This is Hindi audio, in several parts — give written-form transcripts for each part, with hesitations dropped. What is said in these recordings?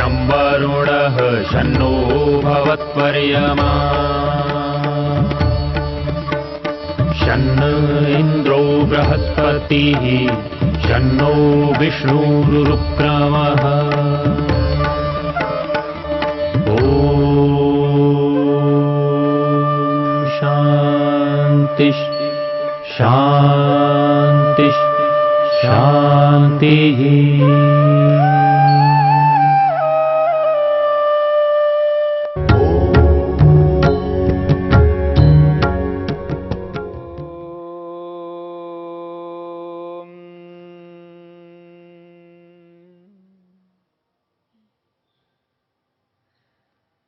शं वरुणः शन्नो भवत्पर्यमा शन्न इन्द्रो बृहस्पतिः शन्नो विष्णुरुक्रमः ॐ शान्ति शान्ति शान्तिः।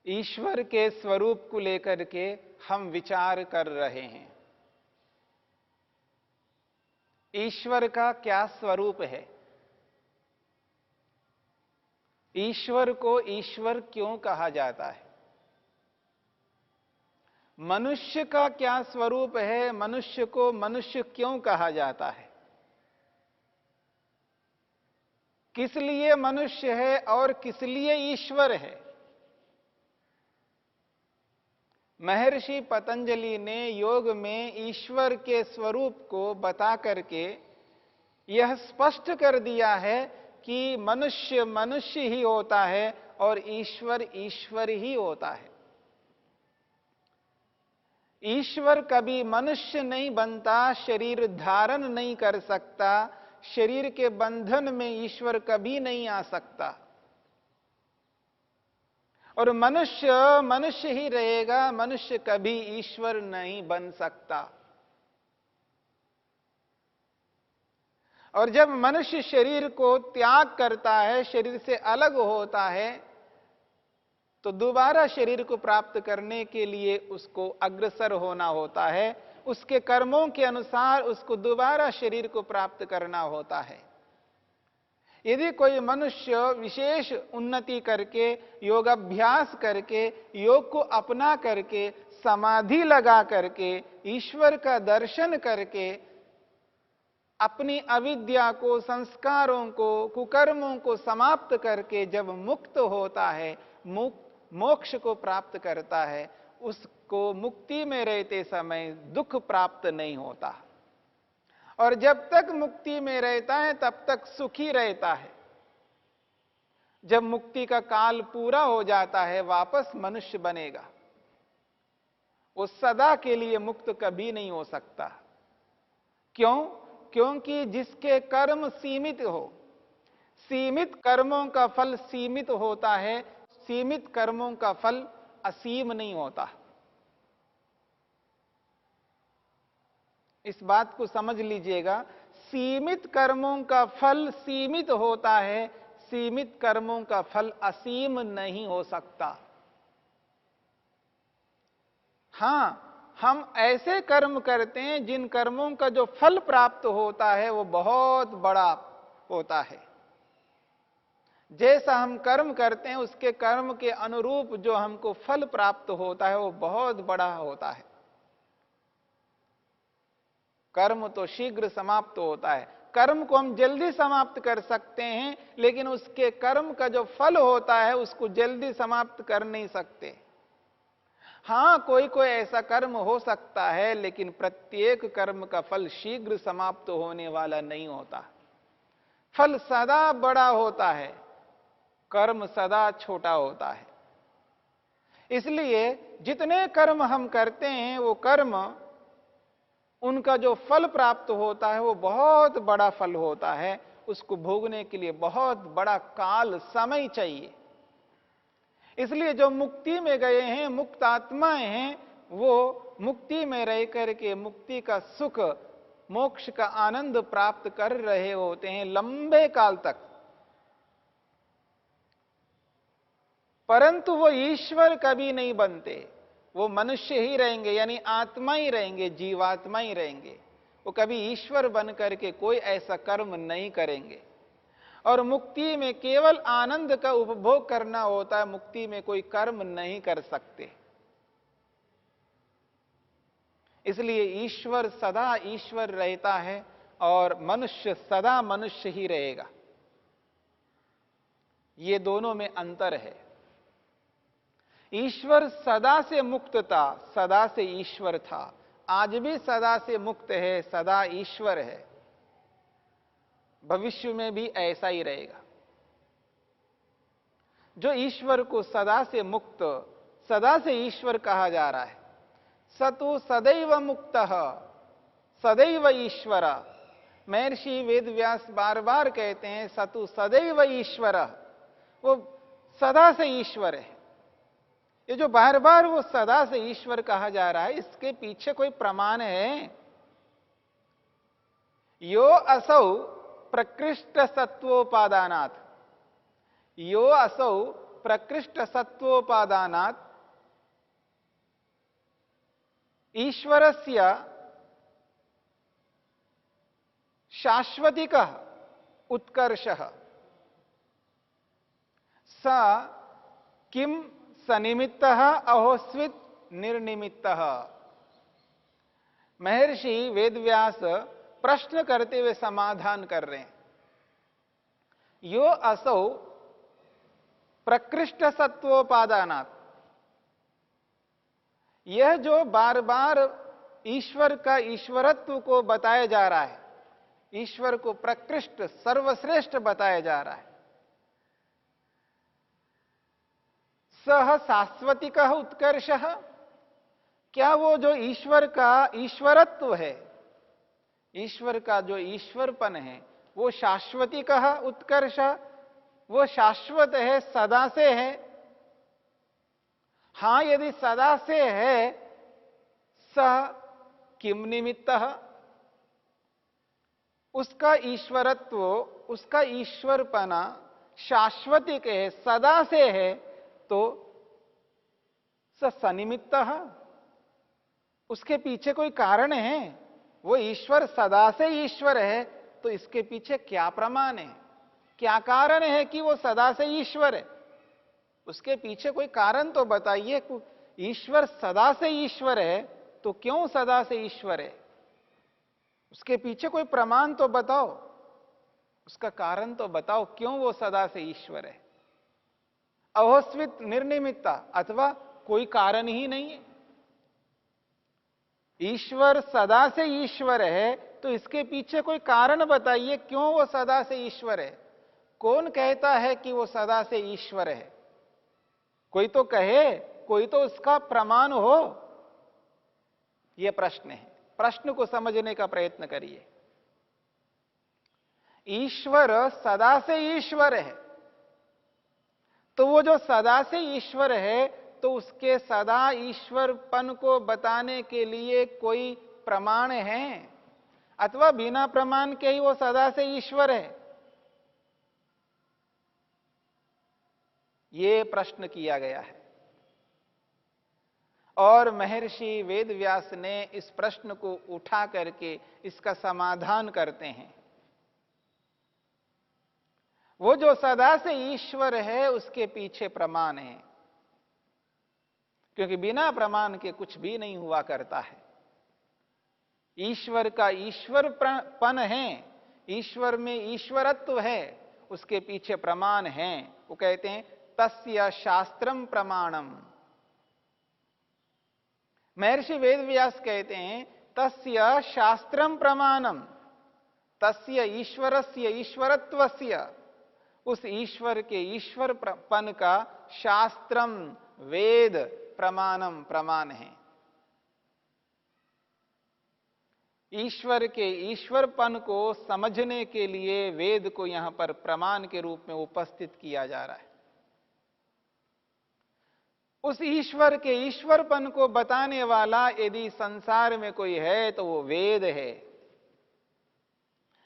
ईश्वर के स्वरूप को लेकर के हम विचार कर रहे हैं। ईश्वर का क्या स्वरूप है? ईश्वर को ईश्वर क्यों कहा जाता है? मनुष्य का क्या स्वरूप है? मनुष्य को मनुष्य क्यों कहा जाता है? किस लिए मनुष्य है और किस लिए ईश्वर है? महर्षि पतंजलि ने योग में ईश्वर के स्वरूप को बता करके यह स्पष्ट कर दिया है कि मनुष्य मनुष्य ही होता है और ईश्वर ईश्वर ही होता है। ईश्वर कभी मनुष्य नहीं बनता, शरीर धारण नहीं कर सकता, शरीर के बंधन में ईश्वर कभी नहीं आ सकता और मनुष्य मनुष्य ही रहेगा, मनुष्य कभी ईश्वर नहीं बन सकता। और जब मनुष्य शरीर को त्याग करता है, शरीर से अलग होता है, तो दोबारा शरीर को प्राप्त करने के लिए उसको अग्रसर होना होता है, उसके कर्मों के अनुसार उसको दोबारा शरीर को प्राप्त करना होता है। यदि कोई मनुष्य विशेष उन्नति करके, योगाभ्यास करके, योग को अपना करके, समाधि लगा करके, ईश्वर का दर्शन करके अपनी अविद्या को, संस्कारों को, कुकर्मों को समाप्त करके जब मुक्त होता है, मोक्ष को प्राप्त करता है, उसको मुक्ति में रहते समय दुख प्राप्त नहीं होता और जब तक मुक्ति में रहता है तब तक सुखी रहता है। जब मुक्ति का काल पूरा हो जाता है, वापस मनुष्य बनेगा, वो सदा के लिए मुक्त कभी नहीं हो सकता। क्यों? क्योंकि जिसके कर्म सीमित हो, सीमित कर्मों का फल सीमित होता है, सीमित कर्मों का फल असीम नहीं होता। इस बात को समझ लीजिएगा, सीमित कर्मों का फल सीमित होता है, सीमित कर्मों का फल असीम नहीं हो सकता। हां, हम ऐसे कर्म करते हैं जिन कर्मों का जो फल प्राप्त होता है वो बहुत बड़ा होता है। जैसा हम कर्म करते हैं उसके कर्म के अनुरूप जो हमको फल प्राप्त होता है वो बहुत बड़ा होता है। कर्म तो शीघ्र समाप्त होता है, कर्म को हम जल्दी समाप्त कर सकते हैं, लेकिन उसके कर्म का जो फल होता है उसको जल्दी समाप्त कर नहीं सकते। हां, कोई कोई ऐसा कर्म हो सकता है, लेकिन प्रत्येक कर्म का फल शीघ्र समाप्त होने वाला नहीं होता। फल सदा बड़ा होता है, कर्म सदा छोटा होता है। इसलिए जितने कर्म हम करते हैं वो कर्म, उनका जो फल प्राप्त होता है वो बहुत बड़ा फल होता है। उसको भोगने के लिए बहुत बड़ा काल समय चाहिए। इसलिए जो मुक्ति में गए हैं, मुक्त आत्माएं हैं, वो मुक्ति में रह करके मुक्ति का सुख, मोक्ष का आनंद प्राप्त कर रहे होते हैं लंबे काल तक। परंतु वो ईश्वर कभी नहीं बनते, वो मनुष्य ही रहेंगे, यानी आत्मा ही रहेंगे, जीवात्मा ही रहेंगे। वो कभी ईश्वर बन करके कोई ऐसा कर्म नहीं करेंगे। और मुक्ति में केवल आनंद का उपभोग करना होता है, मुक्ति में कोई कर्म नहीं कर सकते। इसलिए ईश्वर सदा ईश्वर रहता है और मनुष्य सदा मनुष्य ही रहेगा। ये दोनों में अंतर है। ईश्वर सदा से मुक्त था, सदा से ईश्वर था, आज भी सदा से मुक्त है, सदा ईश्वर है, भविष्य में भी ऐसा ही रहेगा। जो ईश्वर को सदा से मुक्त, सदा से ईश्वर कहा जा रहा है, स तु सदैव मुक्त सदैव ईश्वर। महर्षि वेदव्यास बार बार कहते हैं स तु सदैव ईश्वर, वो सदा से ईश्वर है। ये जो बार बार वो सदा से ईश्वर कहा जा रहा है, इसके पीछे कोई प्रमाण है? यो असौ प्रकृष्ट सत्वोपादानात्, यो असौ प्रकृष्ट सत्वोपादानात् ईश्वरस्य शाश्वतिकः उत्कर्षः स किम सनिमित्तः अहोस्वित निर्निमित्तः। महर्षि वेदव्यास प्रश्न करते हुए समाधान कर रहे हैं। यो असौ प्रकृष्ट सत्वोपादानात्, यह जो बार बार ईश्वर का ईश्वरत्व को बताया जा रहा है, ईश्वर को प्रकृष्ट सर्वश्रेष्ठ बताया जा रहा है, सह शाश्वतिक उत्कर्षः, क्या वो जो ईश्वर का ईश्वरत्व है, ईश्वर का जो ईश्वरपन है, वो शाश्वतिक उत्कर्ष, वो शाश्वत है, सदा से है? हां, यदि सदा से है, सह किम निमित्तः, उसका ईश्वरत्व, उसका ईश्वरपना शाश्वतिक है, सदा से है, तो सनिमित्तः, उसके पीछे कोई कारण है? वो ईश्वर सदा से ईश्वर है, तो इसके पीछे क्या प्रमाण है, क्या कारण है कि वो सदा से ईश्वर है? उसके पीछे कोई कारण तो बताइए। ईश्वर सदा से ईश्वर है, तो क्यों सदा से ईश्वर है? उसके पीछे कोई प्रमाण तो बताओ, उसका कारण तो बताओ, क्यों वो सदा से ईश्वर है? अहोस्वित निर्निमित्ता, अथवा कोई कारण ही नहीं है। ईश्वर सदा से ईश्वर है, तो इसके पीछे कोई कारण बताइए, क्यों वो सदा से ईश्वर है? कौन कहता है कि वो सदा से ईश्वर है? कोई तो कहे, कोई तो उसका प्रमाण हो। यह प्रश्न है, प्रश्न को समझने का प्रयत्न करिए। ईश्वर सदा से ईश्वर है, तो वो जो सदा से ईश्वर है, तो उसके सदा ईश्वरपन को बताने के लिए कोई प्रमाण है, अथवा बिना प्रमाण के ही वो सदा से ईश्वर है? ये प्रश्न किया गया है, और महर्षि वेदव्यास ने इस प्रश्न को उठा करके इसका समाधान करते हैं। वो जो सदा से ईश्वर है, उसके पीछे प्रमाण है, क्योंकि बिना प्रमाण के कुछ भी नहीं हुआ करता है। ईश्वर का ईश्वरपन है, ईश्वर में ईश्वरत्व है, उसके पीछे प्रमाण है। वो कहते हैं तस्य शास्त्रम प्रमाणम। महर्षि वेदव्यास कहते हैं तस्य शास्त्रम प्रमाणम, तस्य ईश्वरस्य ईश्वरत्वस्य, उस ईश्वर के ईश्वरपन का शास्त्रम वेद प्रमाणम प्रमाण है। ईश्वर के ईश्वरपन को समझने के लिए वेद को यहां पर प्रमाण के रूप में उपस्थित किया जा रहा है। उस ईश्वर के ईश्वरपन को बताने वाला यदि संसार में कोई है, तो वो वेद है।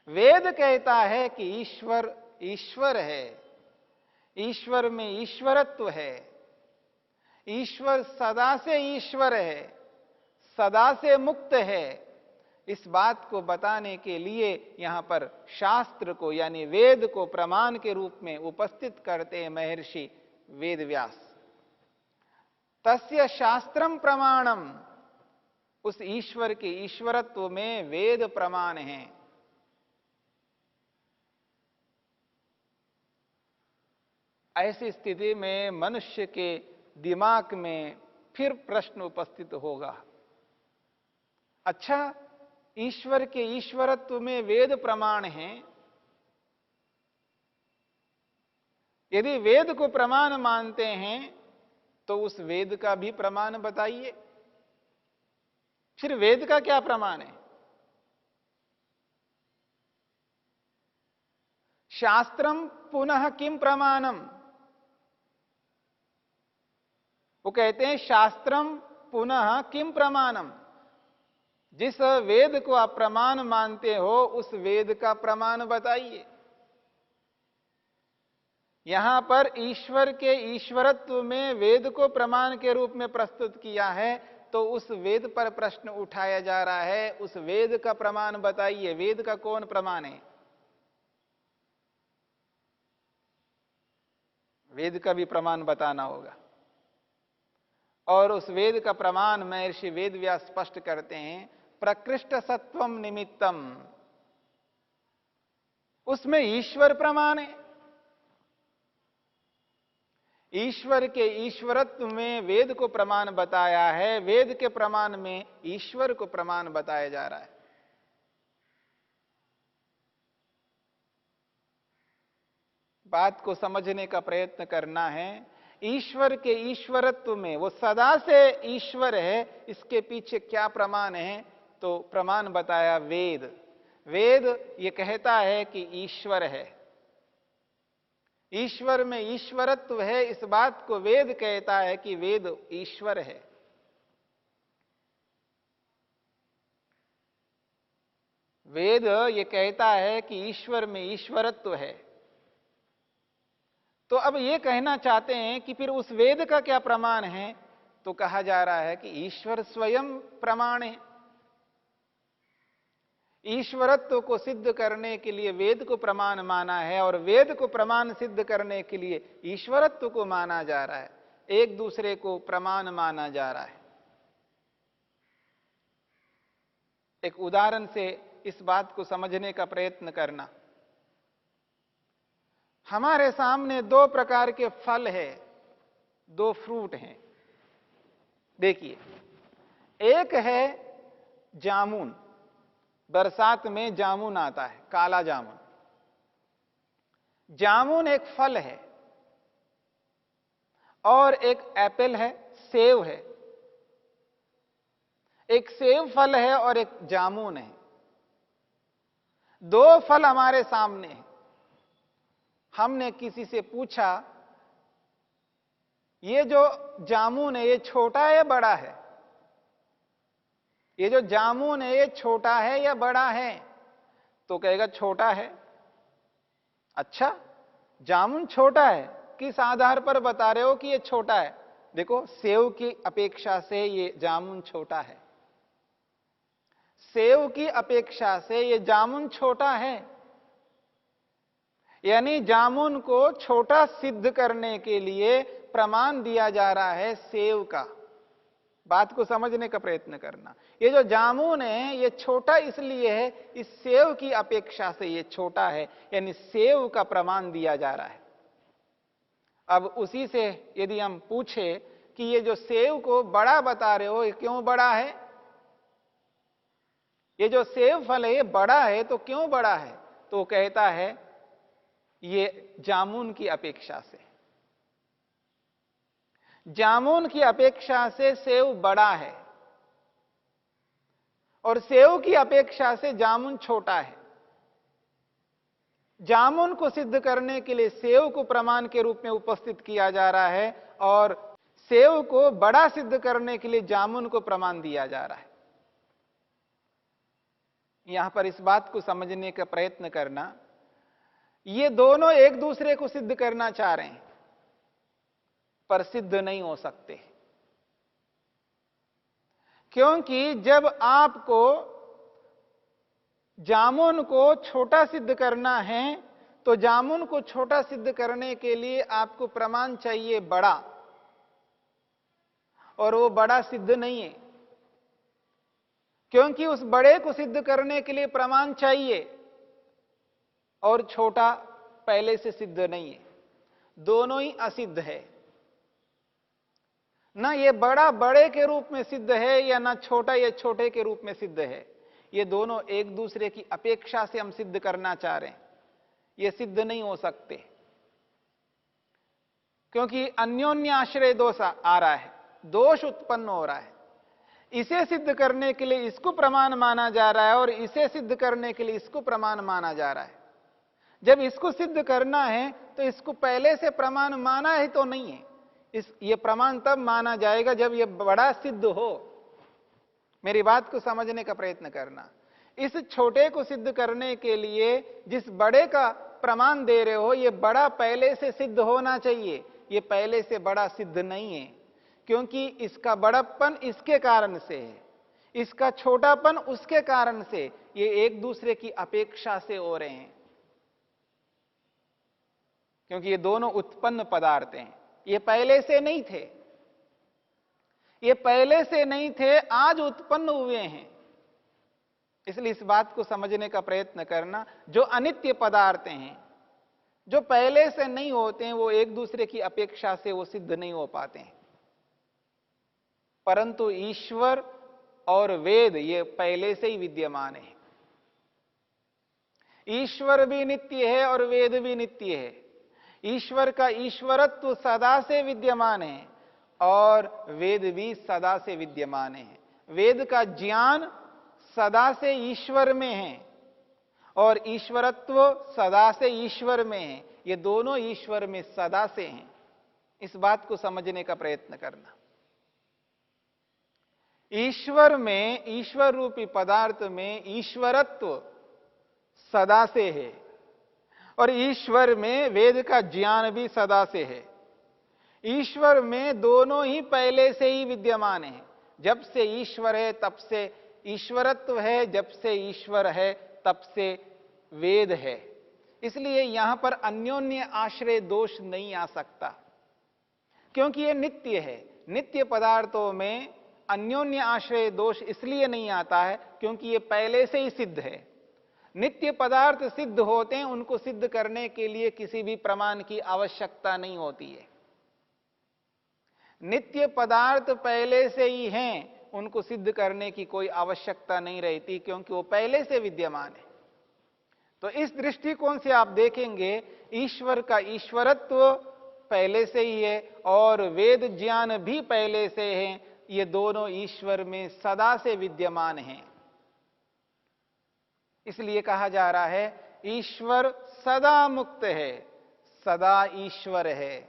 वेद कहता है कि ईश्वर ईश्वर है, ईश्वर में ईश्वरत्व है, ईश्वर सदा से ईश्वर है, सदा से मुक्त है। इस बात को बताने के लिए यहां पर शास्त्र को यानी वेद को प्रमाण के रूप में उपस्थित करते हैं महर्षि वेदव्यास। तस्य शास्त्रम प्रमाणम, उस ईश्वर के ईश्वरत्व में वेद प्रमाण है। ऐसी स्थिति में मनुष्य के दिमाग में फिर प्रश्न उपस्थित होगा, अच्छा ईश्वर के ईश्वरत्व में वेद प्रमाण हैं, यदि वेद को प्रमाण मानते हैं तो उस वेद का भी प्रमाण बताइए। फिर वेद का क्या प्रमाण है? शास्त्रम पुनः किम प्रमाणम, वो कहते हैं शास्त्रम पुनः किम प्रमाणम, जिस वेद को आप प्रमाण मानते हो उस वेद का प्रमाण बताइए। यहां पर ईश्वर के ईश्वरत्व में वेद को प्रमाण के रूप में प्रस्तुत किया है, तो उस वेद पर प्रश्न उठाया जा रहा है, उस वेद का प्रमाण बताइए। वेद का कौन प्रमाण है? वेद का भी प्रमाण बताना होगा। और उस वेद का प्रमाण महर्षि वेदव्यास स्पष्ट करते हैं, प्रकृष्ट सत्वम निमित्तम, उसमें ईश्वर प्रमाण है। ईश्वर के ईश्वरत्व में वेद को प्रमाण बताया है, वेद के प्रमाण में ईश्वर को प्रमाण बताया जा रहा है। बात को समझने का प्रयत्न करना है। ईश्वर के ईश्वरत्व में, वो सदा से ईश्वर है, इसके पीछे क्या प्रमाण है? तो प्रमाण बताया वेद। वेद ये कहता है कि ईश्वर है, ईश्वर में ईश्वरत्व है, इस बात को वेद कहता है कि वेद ईश्वर है। वेद ये कहता है कि ईश्वर में ईश्वरत्व है। तो अब ये कहना चाहते हैं कि फिर उस वेद का क्या प्रमाण है? तो कहा जा रहा है कि ईश्वर स्वयं प्रमाण है। ईश्वरत्व को सिद्ध करने के लिए वेद को प्रमाण माना है, और वेद को प्रमाण सिद्ध करने के लिए ईश्वरत्व को माना जा रहा है, एक दूसरे को प्रमाण माना जा रहा है। एक उदाहरण से इस बात को समझने का प्रयत्न करना। हमारे सामने दो प्रकार के फल है, दो फ्रूट हैं। देखिए, एक है जामुन, बरसात में जामुन आता है, काला जामुन। जामुन एक फल है, और एक एप्पल है, सेव है। एक सेव फल है और एक जामुन है। दो फल हमारे सामने हैं। हमने किसी से पूछा, ये जो जामुन है ये छोटा है या बड़ा है? ये जो जामुन है ये छोटा है या बड़ा है? तो कहेगा छोटा है। अच्छा, जामुन छोटा है, किस आधार पर बता रहे हो कि ये छोटा है? देखो, सेव की अपेक्षा से ये जामुन छोटा है, सेव की अपेक्षा से ये जामुन छोटा है। यानी जामुन को छोटा सिद्ध करने के लिए प्रमाण दिया जा रहा है सेव का। बात को समझने का प्रयत्न करना। ये जो जामुन है ये छोटा इसलिए है, इस सेव की अपेक्षा से ये छोटा है, यानी सेव का प्रमाण दिया जा रहा है। अब उसी से यदि हम पूछे कि ये जो सेव को बड़ा बता रहे हो, ये क्यों बड़ा है? ये जो सेव फल है ये बड़ा है, तो क्यों बड़ा है? तो कहता है ये जामुन की अपेक्षा से, जामुन की अपेक्षा से सेव बड़ा है, और सेव की अपेक्षा से जामुन छोटा है। जामुन को सिद्ध करने के लिए सेव को प्रमाण के रूप में उपस्थित किया जा रहा है, और सेव को बड़ा सिद्ध करने के लिए जामुन को प्रमाण दिया जा रहा है। यहां पर इस बात को समझने का प्रयत्न करना, ये दोनों एक दूसरे को सिद्ध करना चाह रहे हैं, पर सिद्ध नहीं हो सकते। क्योंकि जब आपको जामुन को छोटा सिद्ध करना है, तो जामुन को छोटा सिद्ध करने के लिए आपको प्रमाण चाहिए बड़ा, और वो बड़ा सिद्ध नहीं है। क्योंकि उस बड़े को सिद्ध करने के लिए प्रमाण चाहिए, और छोटा पहले से सिद्ध नहीं है। दोनों ही असिद्ध है। ना ये बड़ा बड़े के रूप में सिद्ध है या ना छोटा ये छोटे के रूप में सिद्ध है। ये दोनों एक दूसरे की अपेक्षा से हम सिद्ध करना चाह रहे हैं, ये सिद्ध नहीं हो सकते, क्योंकि अन्योन्य आश्रय दोष आ रहा है, दोष उत्पन्न हो रहा है। इसे सिद्ध करने के लिए इसको प्रमाण माना जा रहा है और इसे सिद्ध करने के लिए इसको प्रमाण माना जा रहा है। जब इसको सिद्ध करना है तो इसको पहले से प्रमाण माना है तो नहीं है। ये प्रमाण तब माना जाएगा जब ये बड़ा सिद्ध हो। मेरी बात को समझने का प्रयत्न करना। इस छोटे को सिद्ध करने के लिए जिस बड़े का प्रमाण दे रहे हो, ये बड़ा पहले से सिद्ध होना चाहिए। ये पहले से बड़ा सिद्ध नहीं है, क्योंकि इसका बड़प्पन इसके कारण से है, इसका छोटापन उसके कारण से। ये एक दूसरे की अपेक्षा से हो रहे हैं, क्योंकि ये दोनों उत्पन्न पदार्थ हैं। ये पहले से नहीं थे, ये पहले से नहीं थे, आज उत्पन्न हुए हैं। इसलिए इस बात को समझने का प्रयत्न करना। जो अनित्य पदार्थ हैं, जो पहले से नहीं होते हैं, वो एक दूसरे की अपेक्षा से वो सिद्ध नहीं हो पाते हैं। परंतु ईश्वर और वेद ये पहले से ही विद्यमान है। ईश्वर भी नित्य है और वेद भी नित्य है। ईश्वर का ईश्वरत्व सदा से विद्यमान है और वेद भी सदा से विद्यमान है। वेद का ज्ञान सदा से ईश्वर में है और ईश्वरत्व सदा से ईश्वर में है। ये दोनों ईश्वर में सदा से हैं। इस बात को समझने का प्रयत्न करना। ईश्वर में, ईश्वर रूपी पदार्थ में ईश्वरत्व सदा से है और ईश्वर में वेद का ज्ञान भी सदा से है। ईश्वर में दोनों ही पहले से ही विद्यमान है। जब से ईश्वर है तब से ईश्वरत्व है, जब से ईश्वर है तब से वेद है। इसलिए यहां पर अन्योन्य आश्रय दोष नहीं आ सकता, क्योंकि ये नित्य है। नित्य पदार्थों में अन्योन्य आश्रय दोष इसलिए नहीं आता है क्योंकि ये पहले से ही सिद्ध है। नित्य पदार्थ सिद्ध होते हैं, उनको सिद्ध करने के लिए किसी भी प्रमाण की आवश्यकता नहीं होती है। नित्य पदार्थ पहले से ही हैं, उनको सिद्ध करने की कोई आवश्यकता नहीं रहती, क्योंकि वो पहले से विद्यमान है। तो इस दृष्टिकोण से आप देखेंगे, ईश्वर का ईश्वरत्व पहले से ही है और वेद ज्ञान भी पहले से है। ये दोनों ईश्वर में सदा से विद्यमान हैं। इसलिए कहा जा रहा है ईश्वर सदा मुक्त है, सदा ईश्वर है।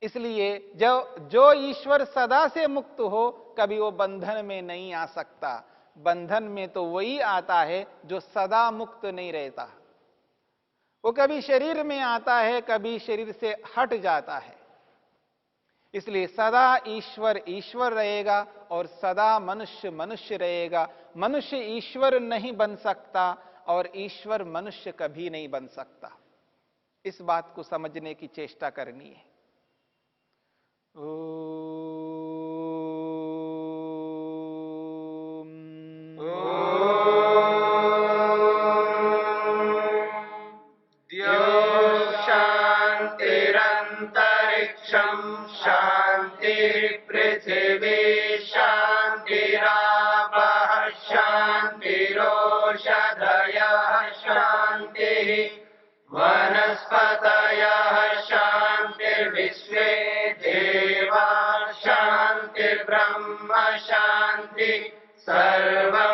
इसलिए जो ईश्वर सदा से मुक्त हो, कभी वो बंधन में नहीं आ सकता। बंधन में तो वही आता है जो सदा मुक्त नहीं रहता। वो कभी शरीर में आता है, कभी शरीर से हट जाता है। इसलिए सदा ईश्वर ईश्वर रहेगा और सदा मनुष्य मनुष्य रहेगा। मनुष्य ईश्वर नहीं बन सकता और ईश्वर मनुष्य कभी नहीं बन सकता। इस बात को समझने की चेष्टा करनी है। शांतिरंतरिक्षं शांति पृथिवी शांतिरापः शांतिरोषधयः शांतिः वनस्पतयः शांतिर्विश्वे देवा शांतिर्ब्रह्म शांति सर्वं